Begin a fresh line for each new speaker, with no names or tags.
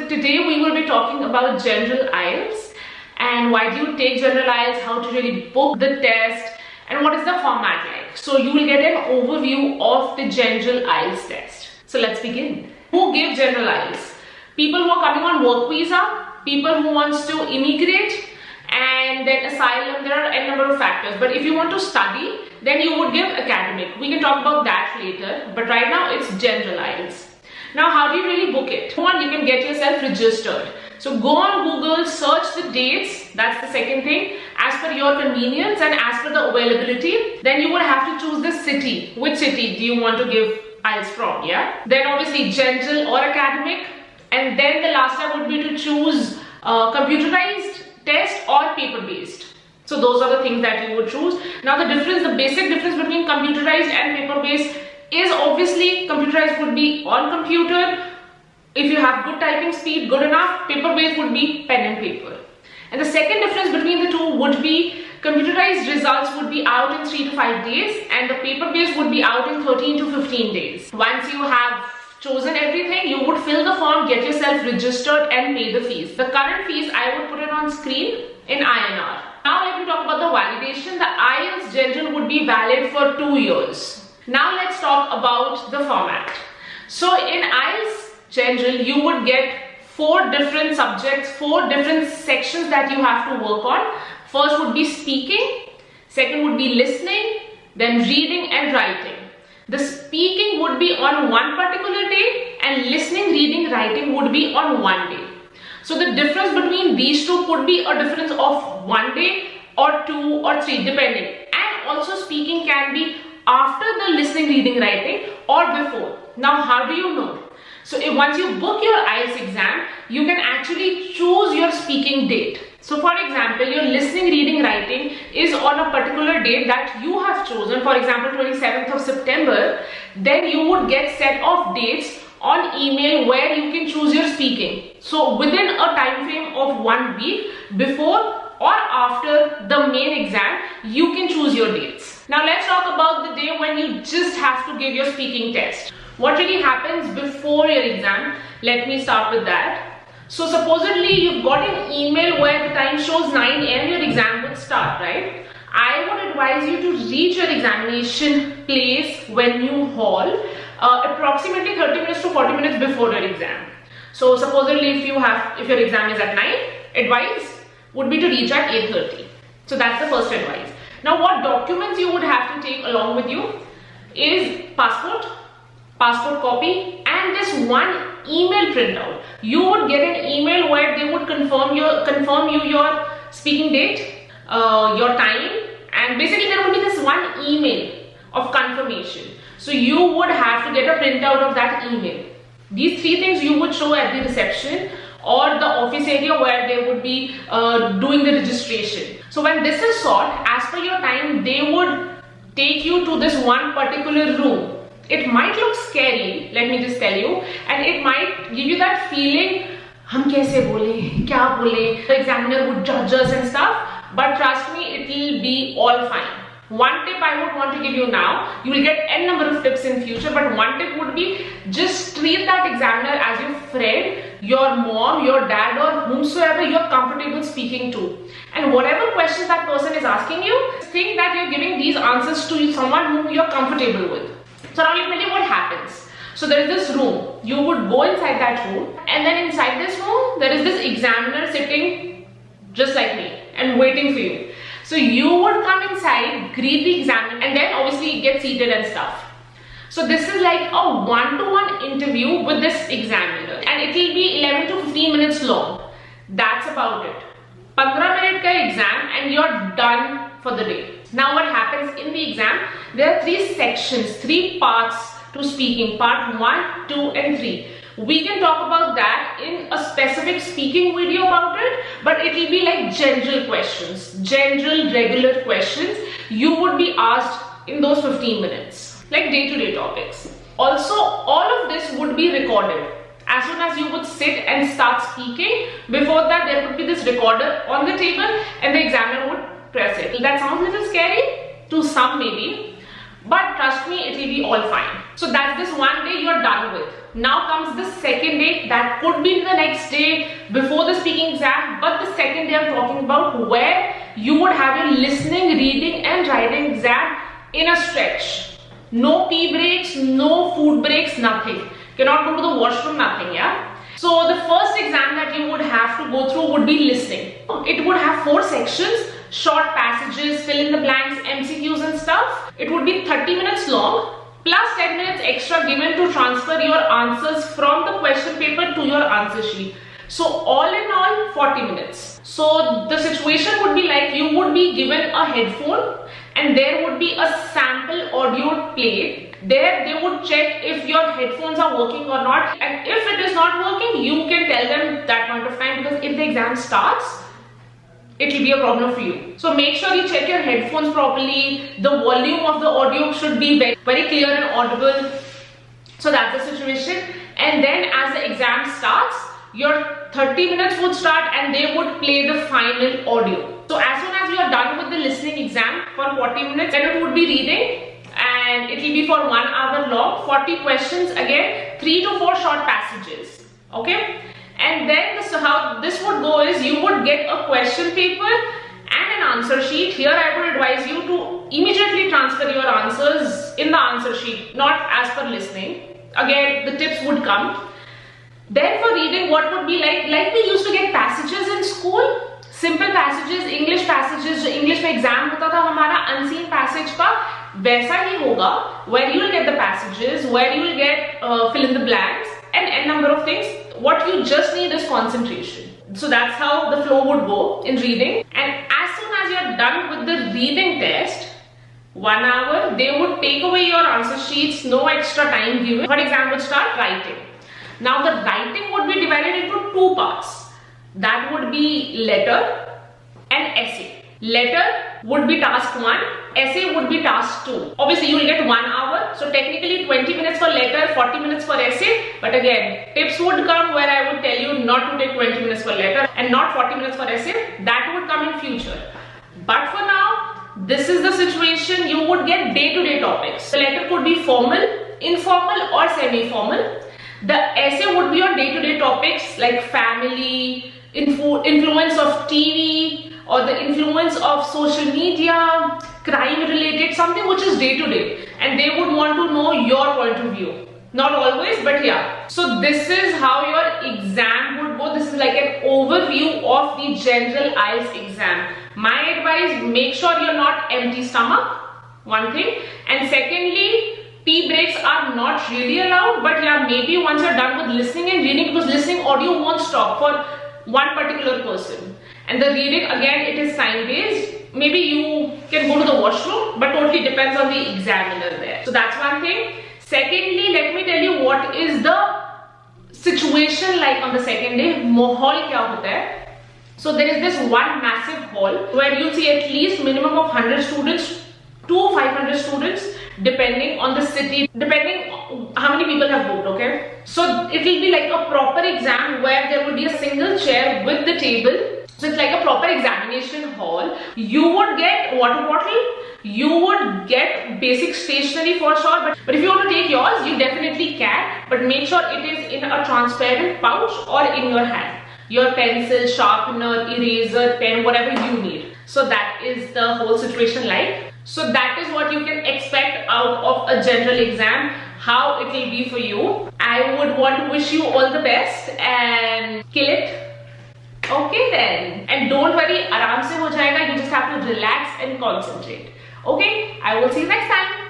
today we will be talking about General IELTS and why do you take General IELTS, how to really book the test, and what is the format like. So you will get an overview of the General IELTS test. So let's begin. Who gives General IELTS? People who are coming on work visa, people who wants to immigrate, and then asylum. There are a number of factors, but if you want to study, then you would give academic. We can talk about that later, but right now it's General IELTS. Now, how do you really book it? One, you can get yourself registered. So go on Google, search the dates, that's the second thing, as per your convenience and as per the availability. Then you would have to choose the city. Which city do you want to give IELTS from, yeah? Then obviously general or academic. And then the last step would be to choose computerized test or paper-based. So those are the things that you would choose. Now the difference, the basic difference between computerized and paper-based is obviously computerized would be on computer. If you have good typing speed, good enough, paper-based would be pen and paper. And the second difference between the two would be computerized results would be out in 3 to 5 days and the paper-based would be out in 13 to 15 days. Once you have chosen everything, you would fill the form, get yourself registered and pay the fees. The current fees, I would put it on screen in INR. Now let me talk about the validation. The IELTS General would be valid for 2 years. Now let's talk about the format. So in IELTS General, you would get 4 different subjects, 4 different sections that you have to work on. First would be speaking, second would be listening, then reading and writing. The speaking would be on one particular day and listening, reading, writing would be on one day. So the difference between these two could be a difference of 1 day or 2 or 3 depending. And also speaking can be after the listening, reading, writing or before. Now how do you know? So once you book your IELTS exam, you can actually choose your speaking date. So for example, your listening, reading, writing is on a particular date that you have chosen, for example 27th of September, then you would get set of dates on email where you can choose your speaking. So within a time frame of 1 week before or after the main exam, you can choose your dates. Now let's talk about the day when you just have to give your speaking test. What really happens before your exam? Let me start with that. So supposedly you've got an email where the time shows 9 AM, your exam would start, right? I would advise you to reach your examination place when you hall approximately 30 minutes to 40 minutes before your exam. So supposedly if your exam is at 9, advice would be to reach at 8:30. So that's the first advice. Now what documents you would have to take along with you is passport copy and this one email printout. You would get an email where they would confirm you your speaking date, your time, and basically there would be this one email of confirmation. So you would have to get a printout of that email. These 3 things you would show at the reception or the office area where they would be doing the registration. So when this is sought, as per your time, they would take you to this one particular room. It might look scary, let me just tell you, and it might give you that feeling, hum kaise bole, kya bole, the examiner would judge us and stuff, but trust me, it will be all fine. One tip I would want to give you now, you will get n number of tips in future, but one tip would be just treat that examiner as your friend, your mom, your dad or whomsoever you're comfortable speaking to. And whatever questions that person is asking you, think that you're giving these answers to someone whom you're comfortable with. So now let me tell you what happens. So there is this room. You would go inside that room and then inside this room there is this examiner sitting just like me and waiting for you. So you would come inside, greet the examiner and then obviously get seated and stuff. So this is like a one-to-one interview with this examiner and it will be 11 to 15 minutes long. That's about it. 15 minute ka exam and you're done for the day. Now what happens in the exam? There are 3 sections, 3 parts to speaking, part 1, 2 and 3. We can talk about that in a specific speaking video about it, but it will be like general questions, general regular questions you would be asked in those 15 minutes, like day-to-day topics. Also, all of this would be recorded. As soon as you would sit and start speaking, before that there would be this recorder on the table and the examiner would press it. That sounds a little scary to some maybe, but trust me, it will be all fine. So that's this one day you're done with. Now comes the second day that could could be the next day before the speaking exam, but the second day I'm talking about, where you would have your listening, reading and writing exam in a stretch. No pee breaks, no food breaks, nothing. Cannot go to the washroom, nothing, yeah? So the first exam that you would have to go through would be listening. It would have 4 sections, short passages, fill in the blanks, MCQs and stuff. It would be 30 minutes long, plus 10 minutes extra given to transfer your answers from the question paper to your answer sheet. So all in all, 40 minutes. So the situation would be like you would be given a headphone and there would be a sample audio played. There they would check if your headphones are working or not, and if it is not working, you can tell them that point of time, because if the exam starts, it will be a problem for you. So make sure you check your headphones properly. The volume of the audio should be very clear and audible. So that's the situation. And then as the exam starts, your 30 minutes would start and they would play the final audio. So as soon as you are done with the listening exam for 40 minutes, then it would be reading, and it will be for 1 hour long, 40 questions, again 3 to 4 short passages. Okay, and then how this would go is you would get a question paper and an answer sheet. Here I would advise you to immediately transfer your answers in the answer sheet, not as per listening. Again, the tips would come. Then for reading, what would be like we used to get passages in school, simple passages, English passages, जो English में exam होता था हमारा unseen passage का, वैसा ही होगा, where you will get the passages, where you will get fill in the blanks and n number of things. What you just need is concentration. So that's how the flow would go in reading. And as soon as you're done with the reading test, 1 hour, they would take away your answer sheets, no extra time given. For exam would start writing. Now the writing would be divided into 2 parts. That would be letter and essay. Letter would be task 1, essay would be task 2. Obviously you will get 1 hour, so technically 20 minutes for letter, 40 minutes for essay. But again, tips would come where I would tell you not to take 20 minutes for letter and not 40 minutes for essay. That would come in future. But for now, this is the situation. You would get day-to-day topics. The letter could be formal, informal or semi-formal. The essay would be on day-to-day topics like family, influence of TV, or the influence of social media, crime related, something which is day to day, and they would want to know your point of view. Not always, but yeah. So this is how your exam would go. This is like an overview of the general IELTS exam. My advice, make sure you're not empty stomach, one thing, and secondly, tea breaks are not really allowed, but yeah, maybe once you're done with listening and reading, because listening audio won't stop for one particular person. And the reading, again, it is time based. Maybe you can go to the washroom, but totally depends on the examiner there. So that's one thing. Secondly, let me tell you what is the situation like on the second day. Mahal kya hota hai? So there is this one massive hall where you'll see at least minimum of 100 students to 500 students, depending on the city, depending on how many people have booked, okay? So it will be like a proper exam where there will be a single chair with the table. So it's like a proper examination hall. You would get water bottle, you would get basic stationery for sure, but if you want to take yours, you definitely can, but make sure it is in a transparent pouch or in your hand. Your pencil, sharpener, eraser, pen, whatever you need. So that is the whole situation like. So that is what you can expect out of a general exam, how it will be for you. I would want to wish you all the best and kill it. Okay then. And don't worry, aaram se ho jayega. You just have to relax and concentrate. Okay, I will see you next time.